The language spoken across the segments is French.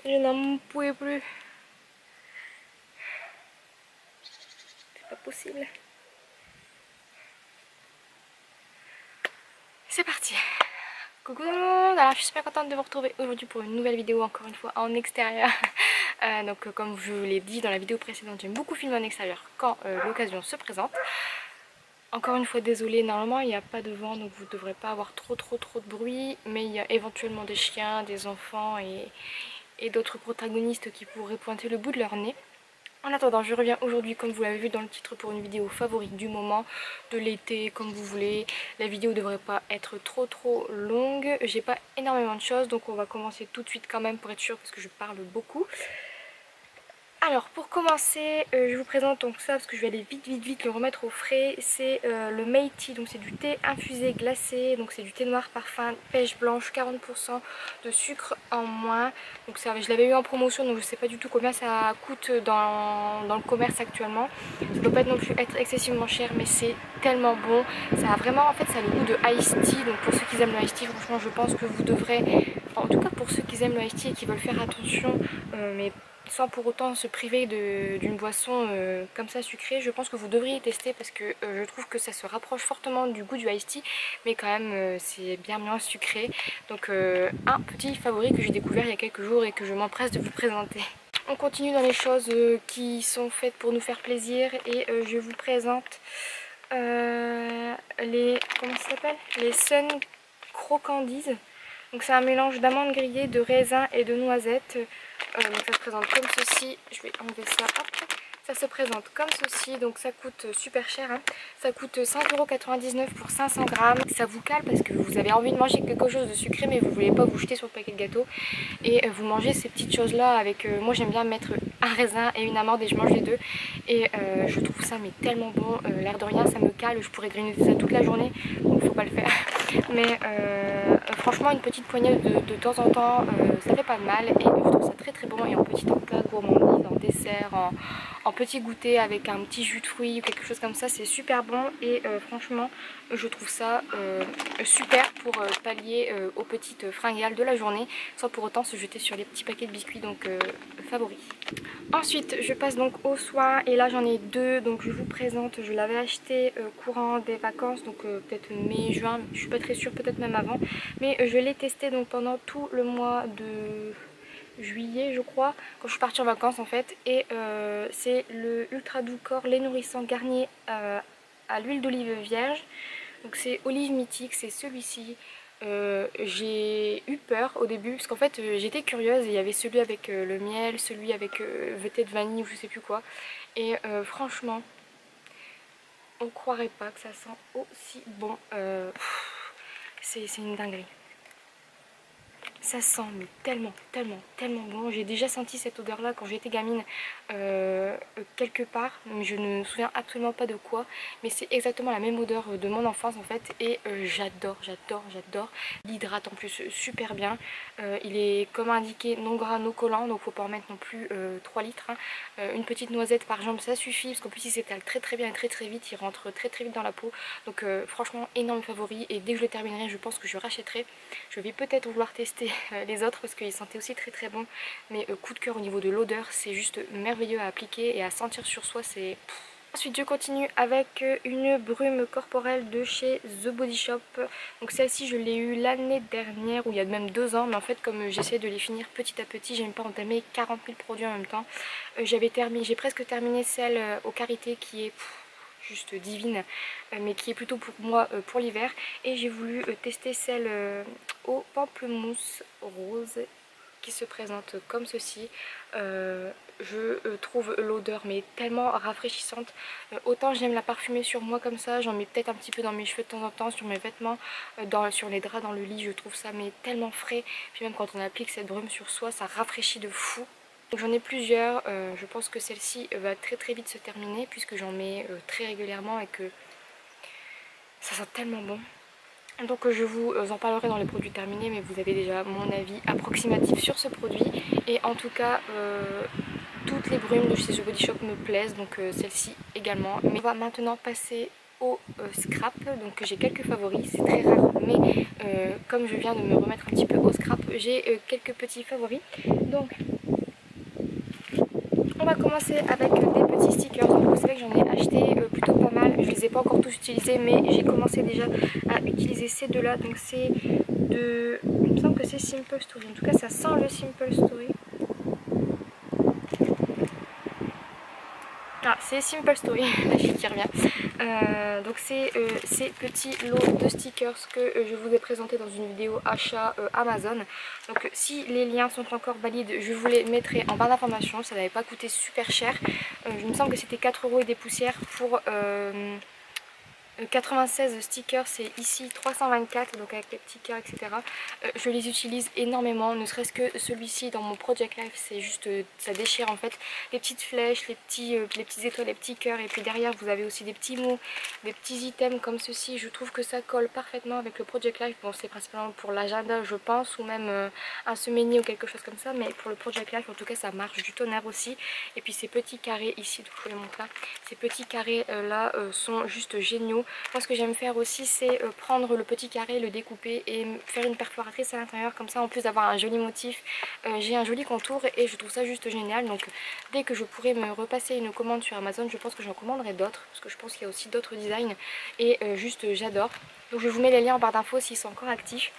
Je n'en pouvais plus. C'est pas possible. C'est parti. Coucou tout le monde, alors je suis super contente de vous retrouver aujourd'hui pour une nouvelle vidéo, encore une fois en extérieur. Donc comme je vous l'ai dit dans la vidéo précédente, j'aime beaucoup filmer en extérieur quand l'occasion se présente. Encore une fois désolée, normalement il n'y a pas de vent donc vous ne devrez pas avoir trop de bruit, mais il y a éventuellement des chiens, des enfants et d'autres protagonistes qui pourraient pointer le bout de leur nez. En attendant, je reviens aujourd'hui, comme vous l'avez vu dans le titre, pour une vidéo favorite du moment, de l'été, comme vous voulez. La vidéo ne devrait pas être trop longue. J'ai pas énormément de choses, donc on va commencer tout de suite quand même pour être sûr, parce que je parle beaucoup. Alors pour commencer, je vous présente donc ça parce que je vais aller vite le remettre au frais. C'est le Meiti, donc c'est du thé infusé glacé, donc c'est du thé noir parfum pêche blanche, 40% de sucre en moins. Donc ça, je l'avais eu en promotion, donc je sais pas du tout combien ça coûte dans le commerce actuellement. Ça ne doit pas non plus être excessivement cher, mais c'est tellement bon. Ça a vraiment, en fait ça a le goût de iced tea, donc pour ceux qui aiment le iced tea, franchement je pense que vous devrez, en tout cas pour ceux qui aiment le iced tea et qui veulent faire attention, mais sans pour autant se priver d'une boisson comme ça sucrée, je pense que vous devriez tester parce que je trouve que ça se rapproche fortement du goût du iced tea, mais quand même c'est bien moins sucré. Donc un petit favori que j'ai découvert il y a quelques jours et que je m'empresse de vous présenter. On continue dans les choses qui sont faites pour nous faire plaisir et je vous présente comment ça s'appelle, les Sun Crocandies. Donc c'est un mélange d'amandes grillées, de raisins et de noisettes. Donc ça se présente comme ceci. Je vais enlever ça. Hop. Ça se présente comme ceci. Donc ça coûte super cher. Hein. Ça coûte 5,99 € pour 500 grammes. Ça vous cale parce que vous avez envie de manger quelque chose de sucré mais vous ne voulez pas vous jeter sur le paquet de gâteau. Et vous mangez ces petites choses là avec... moi j'aime bien mettre un raisin et une amande et je mange les deux. Et je trouve ça mais tellement bon. L'air de rien ça me cale. Je pourrais grignoter ça toute la journée. Donc faut pas le faire. Mais franchement une petite poignée de temps en temps ça fait pas de mal et je trouve ça très bon et en petit encas gourmandise, en dessert, en petit goûter avec un petit jus de fruits ou quelque chose comme ça, c'est super bon et franchement je trouve ça super pour pallier aux petites fringales de la journée sans pour autant se jeter sur les petits paquets de biscuits, donc favoris. Ensuite je passe donc aux soins et là j'en ai deux, donc je vous présente, je l'avais acheté courant des vacances, donc peut-être mai, juin, je suis pas très sûre, peut-être même avant, mais je l'ai testé donc pendant tout le mois de juillet je crois, quand je suis partie en vacances en fait, et c'est le Ultra Doux Corps lait nourrissant Garnier à l'huile d'olive vierge, donc c'est olive mythique, c'est celui-ci. J'ai eu peur au début parce qu'en fait j'étais curieuse et il y avait celui avec le miel, celui avec peut-être vanille ou je sais plus quoi, et franchement on croirait pas que ça sent aussi bon. C'est une dinguerie. Ça sent mais tellement bon. J'ai déjà senti cette odeur là quand j'étais gamine quelque part, mais je ne me souviens absolument pas de quoi, mais c'est exactement la même odeur de mon enfance en fait, et j'adore. Il hydrate en plus super bien. Il est comme indiqué non gras, non collant, donc faut pas en mettre non plus 3 litres. Hein. Une petite noisette par jambe ça suffit, parce qu'en plus il s'étale très bien et très vite, il rentre très vite dans la peau, donc franchement énorme favori, et dès que je le terminerai je pense que je rachèterai. Je vais peut-être vouloir tester les autres parce qu'ils sentaient aussi très bon, mais coup de cœur au niveau de l'odeur, c'est juste merveilleux à appliquer et à sentir sur soi, c'est... Ensuite je continue avec une brume corporelle de chez The Body Shop. Donc celle-ci je l'ai eue l'année dernière, ou il y a même 2 ans, mais en fait comme j'essaie de les finir petit à petit, j'aime pas entamer 40 000 produits en même temps. J'ai presque terminé celle au karité qui est... juste divine, mais qui est plutôt pour moi pour l'hiver, et j'ai voulu tester celle au pamplemousse rose qui se présente comme ceci. Je trouve l'odeur mais tellement rafraîchissante. Autant j'aime la parfumer sur moi comme ça, j'en mets peut-être un petit peu dans mes cheveux de temps en temps, sur mes vêtements, sur les draps dans le lit, je trouve ça mais tellement frais. Puis même quand on applique cette brume sur soi, ça rafraîchit de fou. J'en ai plusieurs, je pense que celle-ci va très vite se terminer puisque j'en mets très régulièrement et que ça sent tellement bon. Donc je vous en parlerai dans les produits terminés, mais vous avez déjà mon avis approximatif sur ce produit. Et en tout cas, toutes les brumes de chez The Body Shop me plaisent, donc celle-ci également. Mais on va maintenant passer au scrap, donc j'ai quelques favoris, c'est très rare, mais comme je viens de me remettre un petit peu au scrap, j'ai quelques petits favoris. Donc on va commencer avec des petits stickers. Donc vous savez que j'en ai acheté plutôt pas mal, je les ai pas encore tous utilisés, mais j'ai commencé déjà à utiliser ces deux là. Donc c'est de, il me semble que c'est Simple Story, en tout cas ça sent le Simple Story. Ah, c'est Simple Story, la fille qui revient. Donc c'est ces petits lots de stickers que je vous ai présenté dans une vidéo achat Amazon. Donc si les liens sont encore valides, je vous les mettrai en barre d'informations. Ça n'avait pas coûté super cher. Il me semble que c'était 4 € et des poussières pour 96 stickers, c'est ici 324, donc avec les petits cœurs, etc. Je les utilise énormément, ne serait-ce que celui-ci dans mon Project Life, c'est juste, ça déchire en fait. Les petites flèches, les petites étoiles, les petits cœurs, et puis derrière vous avez aussi des petits mots, des petits items comme ceci. Je trouve que ça colle parfaitement avec le Project Life. Bon, c'est principalement pour l'agenda je pense, ou même un semainier ou quelque chose comme ça, mais pour le Project Life en tout cas ça marche du tonnerre aussi. Et puis ces petits carrés ici, donc je vous les montre là, ces petits carrés là sont juste géniaux. Moi ce que j'aime faire aussi c'est prendre le petit carré, le découper et faire une perforatrice à l'intérieur, comme ça en plus d'avoir un joli motif, j'ai un joli contour et je trouve ça juste génial. Donc dès que je pourrai me repasser une commande sur Amazon, je pense que j'en commanderai d'autres, parce que je pense qu'il y a aussi d'autres designs et juste j'adore. Donc je vous mets les liens en barre d'infos s'ils sont encore actifs,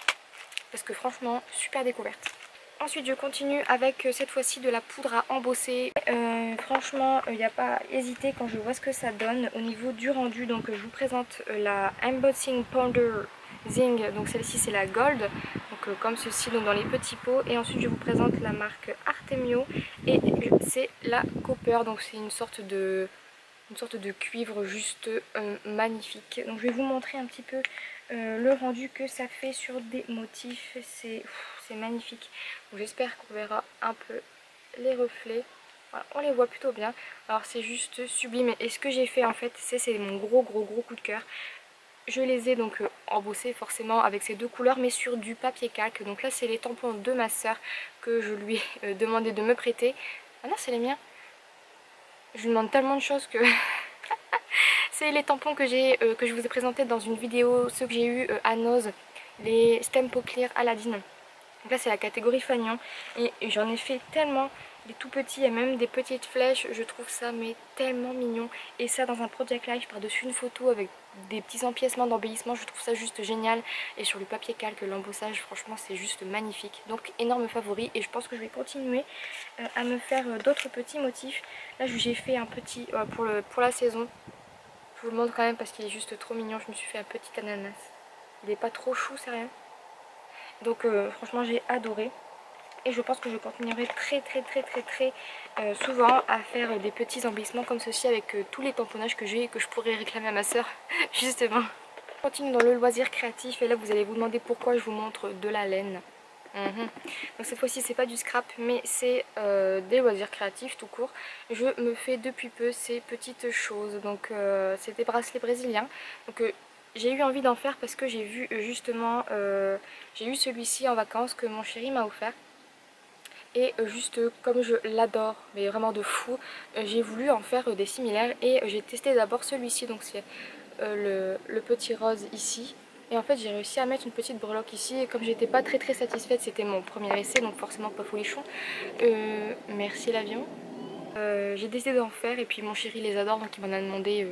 parce que franchement super découverte. Ensuite je continue avec cette fois-ci de la poudre à embosser. Franchement il n'y a pas à hésiter quand je vois ce que ça donne au niveau du rendu. Donc je vous présente la Embossing Powder Zing, donc celle-ci c'est la Gold, donc comme ceci, donc dans les petits pots. Et ensuite je vous présente la marque Artemio et c'est la Copper, donc c'est une sorte de cuivre juste magnifique. Donc je vais vous montrer un petit peu le rendu que ça fait sur des motifs, c'est magnifique. J'espère qu'on verra un peu les reflets. Voilà, on les voit plutôt bien. Alors c'est juste sublime. Et ce que j'ai fait en fait, c'est mon gros coup de cœur. Je les ai donc embossés forcément avec ces deux couleurs, mais sur du papier calque. Donc là c'est les tampons de ma soeur que je lui ai demandé de me prêter. Ah non, c'est les miens. Je lui demande tellement de choses que... C'est les tampons que je vous ai présentés dans une vidéo, ceux que j'ai eu à Nose, les Stempo Clear Aladdin. Donc là c'est la catégorie fanion et j'en ai fait tellement, des tout petits et même des petites flèches, je trouve ça mais tellement mignon. Et ça dans un Project Life par-dessus une photo avec des petits empiècements d'embellissement, je trouve ça juste génial. Et sur le papier calque, l'embossage, franchement c'est juste magnifique. Donc énorme favori et je pense que je vais continuer à me faire d'autres petits motifs. Là j'ai fait un petit pour la saison. Je vous le montre quand même parce qu'il est juste trop mignon. Je me suis fait un petit ananas. Il n'est pas trop chou, c'est rien. Donc franchement j'ai adoré. Et je pense que je continuerai très souvent à faire des petits embellissements comme ceci avec tous les tamponnages que j'ai et que je pourrais réclamer à ma soeur justement. Je continue dans le loisir créatif et là vous allez vous demander pourquoi je vous montre de la laine. Donc cette fois-ci c'est pas du scrap mais c'est des loisirs créatifs tout court. Je me fais depuis peu ces petites choses, donc c'est des bracelets brésiliens. Donc j'ai eu envie d'en faire parce que j'ai vu justement, j'ai eu celui-ci en vacances que mon chéri m'a offert. Et juste comme je l'adore, mais vraiment de fou, j'ai voulu en faire des similaires. Et j'ai testé d'abord celui-ci, donc c'est le petit rose ici. Et en fait j'ai réussi à mettre une petite breloque ici. Et comme j'étais pas très satisfaite, c'était mon premier essai, donc forcément pas folichon. Merci l'avion. J'ai décidé d'en faire et puis mon chéri les adore, donc il m'en a demandé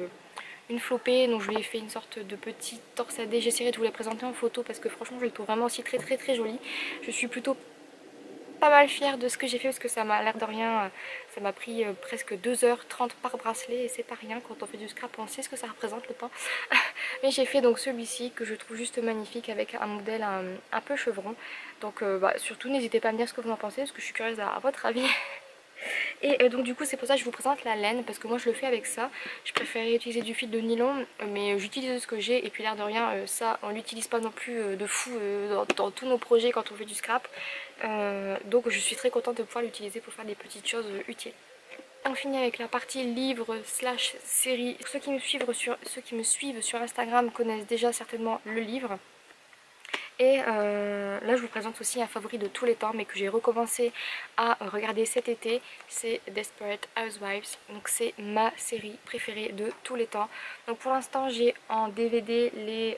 une flopée. Donc je lui ai fait une sorte de petit torsadé. J'essaierai de vous les présenter en photo parce que franchement je les trouve vraiment aussi très joli. Je suis plutôt pas mal fière de ce que j'ai fait parce que ça m'a l'air de rien, ça m'a pris presque 2h30 par bracelet et c'est pas rien. Quand on fait du scrap on sait ce que ça représente le temps. Mais j'ai fait donc celui-ci que je trouve juste magnifique avec un modèle un peu chevron. Donc surtout n'hésitez pas à me dire ce que vous en pensez parce que je suis curieuse à votre avis. Et donc du coup c'est pour ça que je vous présente la laine, parce que moi je le fais avec ça. Je préférais utiliser du fil de nylon, mais j'utilise ce que j'ai et puis l'air de rien ça on l'utilise pas non plus de fou dans tous nos projets quand on fait du scrap. Donc je suis très contente de pouvoir l'utiliser pour faire des petites choses utiles. On finit avec la partie livre slash série. Ceux qui me suivent sur Instagram connaissent déjà certainement le livre. Et là je vous présente aussi un favori de tous les temps mais que j'ai recommencé à regarder cet été, c'est Desperate Housewives. Donc c'est ma série préférée de tous les temps. Donc pour l'instant j'ai en DVD les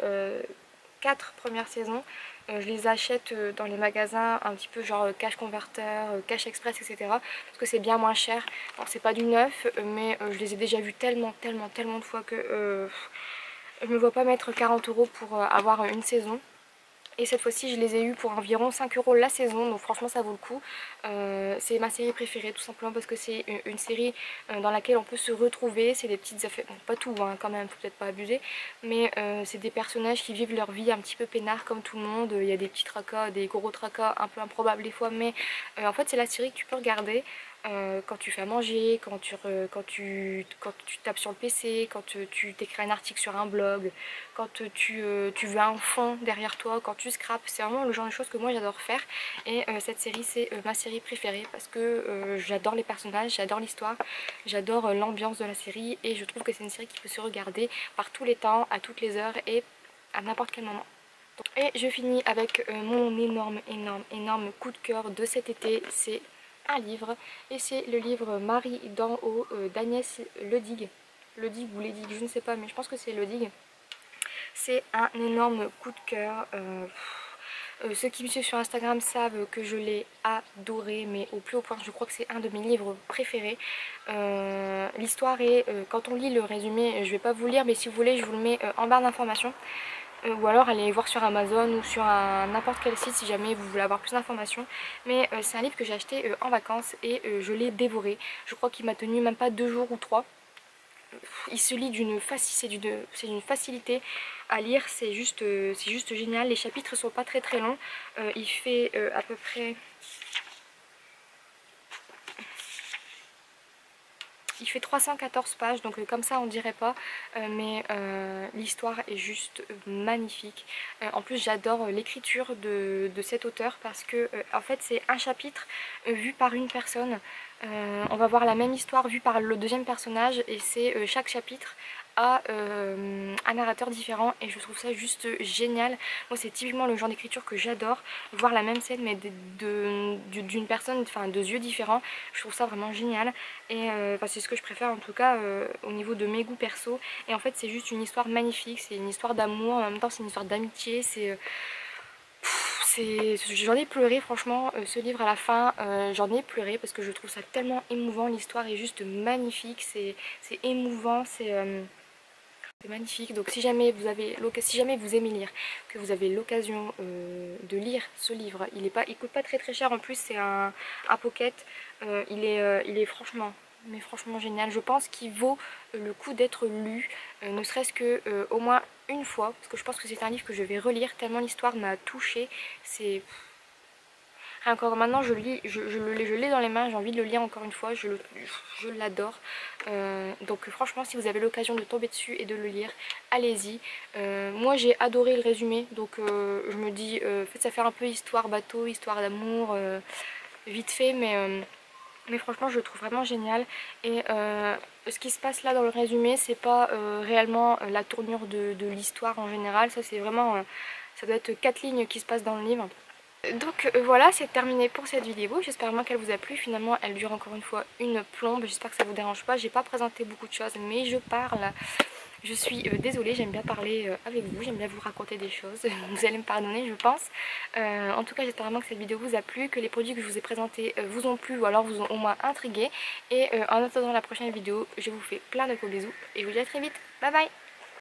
4 premières saisons. Je les achète dans les magasins un petit peu genre Cash Converter, Cash Express, etc. Parce que c'est bien moins cher. Alors c'est pas du neuf mais je les ai déjà vus tellement de fois que je me vois pas mettre 40 € pour avoir une saison. Et cette fois-ci je les ai eus pour environ 5 € la saison, donc franchement ça vaut le coup. C'est ma série préférée tout simplement parce que c'est une série dans laquelle on peut se retrouver. C'est des petites affaires, bon, pas tout hein, quand même, faut peut-être pas abuser, mais c'est des personnages qui vivent leur vie un petit peu peinard comme tout le monde. Il y a des petits tracas, des gros tracas un peu improbables des fois, mais en fait c'est la série que tu peux regarder quand tu fais à manger, quand tu tapes sur le PC, quand tu t'écris un article sur un blog, quand tu veux un fond derrière toi, quand tu scrapes. C'est vraiment le genre de choses que moi j'adore faire. Et cette série c'est ma série préférée parce que j'adore les personnages, j'adore l'histoire, j'adore l'ambiance de la série. Et je trouve que c'est une série qui peut se regarder par tous les temps, à toutes les heures et à n'importe quel moment. Et je finis avec mon énorme coup de cœur de cet été. C'est un livre et c'est le livre Marie d'en haut d'Agnès Ledig. Ledig ou Ledig, je ne sais pas, mais je pense que c'est Ledig. C'est un énorme coup de cœur. Ceux qui me suivent sur Instagram savent que je l'ai adoré, mais au plus haut point. Je crois que c'est un de mes livres préférés. L'histoire est, quand on lit le résumé, je vais pas vous lire, mais si vous voulez je vous le mets en barre d'informations. Ou alors allez voir sur Amazon ou sur n'importe quel site si jamais vous voulez avoir plus d'informations. Mais c'est un livre que j'ai acheté en vacances et je l'ai dévoré. Je crois qu'il m'a tenu même pas 2 jours ou 3. Il se lit c'est d'une facilité à lire, c'est juste génial. Les chapitres sont pas très longs. Il fait à peu près... Il fait 314 pages, donc comme ça on dirait pas, mais l'histoire est juste magnifique. En plus j'adore l'écriture de cet auteur parce que en fait c'est un chapitre vu par une personne. On va voir la même histoire vue par le deuxième personnage et c'est chaque chapitre a un narrateur différent et je trouve ça juste génial. Moi c'est typiquement le genre d'écriture que j'adore, voir la même scène mais d'une personne, enfin de yeux différents. Je trouve ça vraiment génial et c'est ce que je préfère en tout cas au niveau de mes goûts perso. Et en fait c'est juste une histoire magnifique, c'est une histoire d'amour, en même temps c'est une histoire d'amitié, j'en ai pleuré franchement, ce livre à la fin, j'en ai pleuré parce que je trouve ça tellement émouvant. L'histoire est juste magnifique, c'est émouvant, c'est magnifique. Donc si jamais vous aimez lire, que vous avez l'occasion de lire ce livre, il coûte pas très cher en plus, c'est un pocket, il est franchement génial. Je pense qu'il vaut le coup d'être lu, ne serait-ce que au moins une fois, parce que je pense que c'est un livre que je vais relire tellement l'histoire m'a touchée. C'est... Encore maintenant je l'ai dans les mains, j'ai envie de le lire encore une fois, je l'adore. Donc franchement si vous avez l'occasion de tomber dessus et de le lire, allez-y. Moi j'ai adoré le résumé, donc je me dis, en fait ça fait un peu histoire bateau, histoire d'amour, vite fait, mais franchement je le trouve vraiment génial. Et ce qui se passe là dans le résumé, c'est pas réellement la tournure de l'histoire en général, ça c'est vraiment, ça doit être 4 lignes qui se passent dans le livre. Donc voilà, c'est terminé pour cette vidéo, j'espère vraiment qu'elle vous a plu. Finalement elle dure encore une fois une plombe, j'espère que ça vous dérange pas. J'ai pas présenté beaucoup de choses mais je parle, je suis désolée, j'aime bien parler avec vous, j'aime bien vous raconter des choses, vous allez me pardonner je pense. En tout cas j'espère vraiment que cette vidéo vous a plu, que les produits que je vous ai présentés vous ont plu ou alors vous ont au moins intrigué. Et en attendant la prochaine vidéo, je vous fais plein de gros bisous et je vous dis à très vite, bye bye.